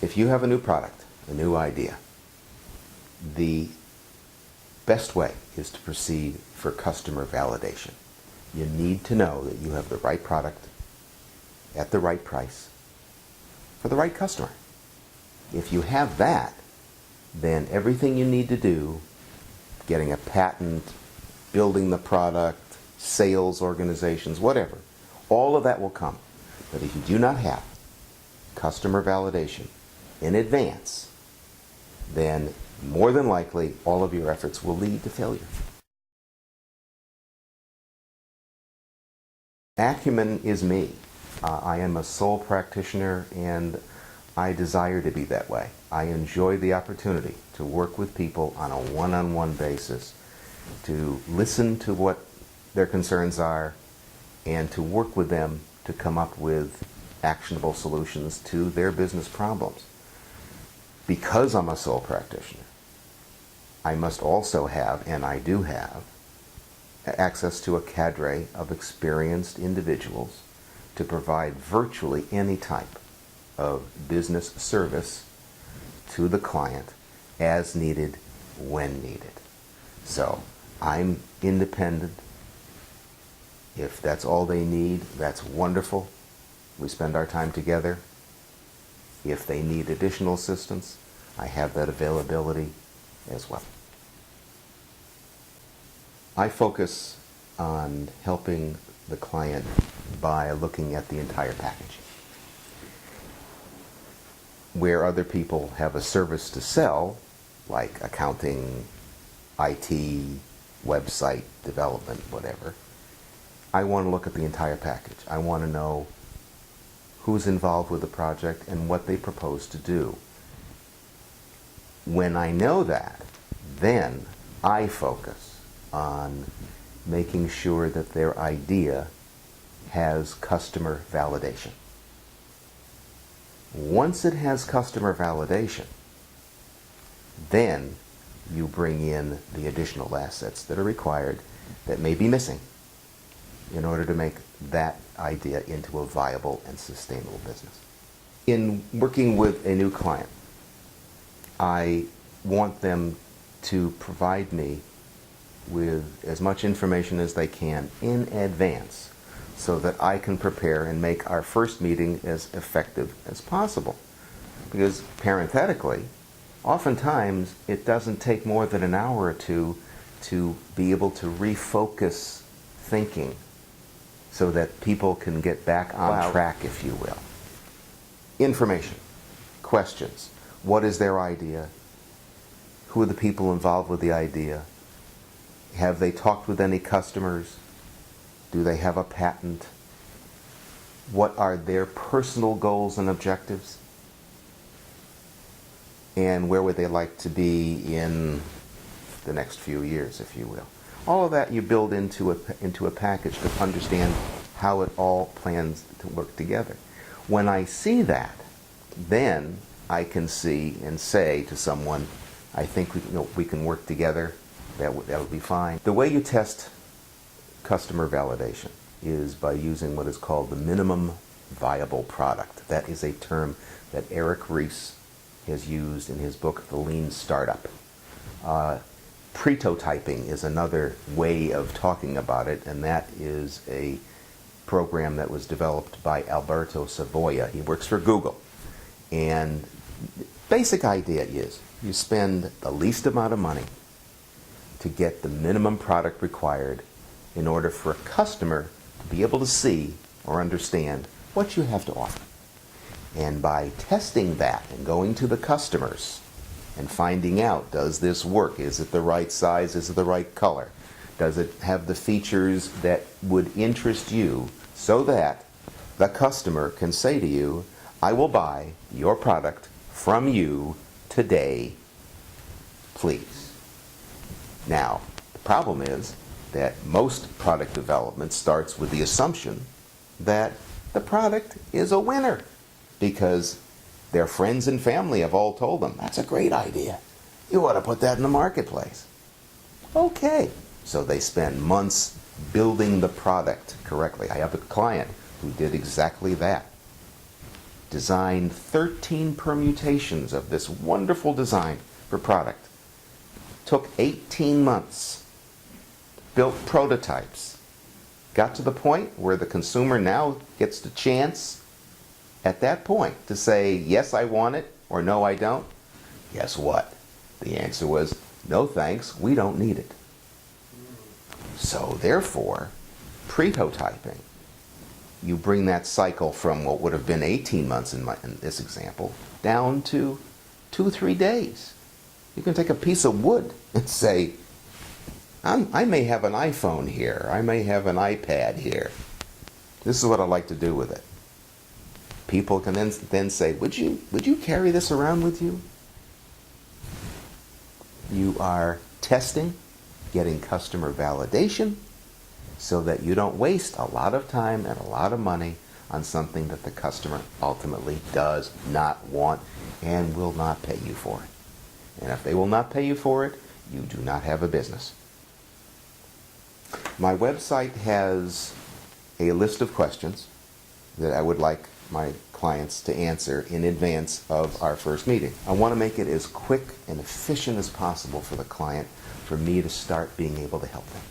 If you have a new product, a new idea, the best way is to proceed for customer validation. You need to know that you have the right product at the right price for the right customer. If you have that, then everything you need to do, getting a patent, building the product, sales organizations, whatever, all of that will come. But if you do not have customer validation in advance, then more than likely all of your efforts will lead to failure. Acumen is me. I am a sole practitioner and I desire to be that way. I enjoy the opportunity to work with people on a one-on-one basis, to listen to what their concerns are, and to work with them to come up with actionable solutions to their business problems. Because I'm a sole practitioner, I must also have, and I do have, access to a cadre of experienced individuals to provide virtually any type of business service to the client as needed, when needed. So I'm independent. If that's all they need, that's wonderful. We spend our time together. If they need additional assistance, I have that availability as well. I focus on helping the client by looking at the entire package. Where other people have a service to sell, like accounting, IT, website development, whatever, I want to look at the entire package. I want to know who's involved with the project and what they propose to do. When I know that, then I focus on making sure that their idea has customer validation. Once it has customer validation, then you bring in the additional assets that are required that may be missing in order to make that idea into a viable and sustainable business. In working with a new client, I want them to provide me with as much information as they can in advance so that I can prepare and make our first meeting as effective as possible. Because parenthetically, oftentimes it doesn't take more than an hour or two to be able to refocus thinking so that people can get back on track, if you will. Information, questions. What is their idea? Who are the people involved with the idea? Have they talked with any customers? Do they have a patent? What are their personal goals and objectives? And where would they like to be in the next few years, if you will? All of that you build into a package to understand how it all plans to work together. When I see that, then I can see and say to someone, I think we can work together, that would be fine. The way you test customer validation is by using what is called the minimum viable product. That is a term that Eric Ries has used in his book, The Lean Startup. Prototyping is another way of talking about it, and that is a program that was developed by Alberto Savoia. He works for Google. And the basic idea is you spend the least amount of money to get the minimum product required in order for a customer to be able to see or understand what you have to offer. And by testing that and going to the customers and finding out, does this work? Is it the right size? Is it the right color? Does it have the features that would interest you so that the customer can say to you, I will buy your product from you today, please. Now, the problem is that most product development starts with the assumption that the product is a winner because their friends and family have all told them, that's a great idea. You ought to put that in the marketplace. Okay. So they spend months building the product correctly. I have a client who did exactly that. designed 13 permutations of this wonderful design for product. Took 18 months, built prototypes, got to the point where the consumer now gets the chance at that point to say, yes, I want it, or no, I don't. Guess what? The answer was, no thanks, we don't need it. So therefore, prototyping, you bring that cycle from what would have been 18 months in this example, down to 2-3 days. You can take a piece of wood and say, I may have an iPhone here, I may have an iPad here. This is what I'd like to do with it. People can then say, would you carry this around with you? You are testing, getting customer validation, so that you don't waste a lot of time and a lot of money on something that the customer ultimately does not want and will not pay you for it. And if they will not pay you for it, you do not have a business. My website has a list of questions that I would like my clients to answer in advance of our first meeting. I want to make it as quick and efficient as possible for the client, for me to start being able to help them.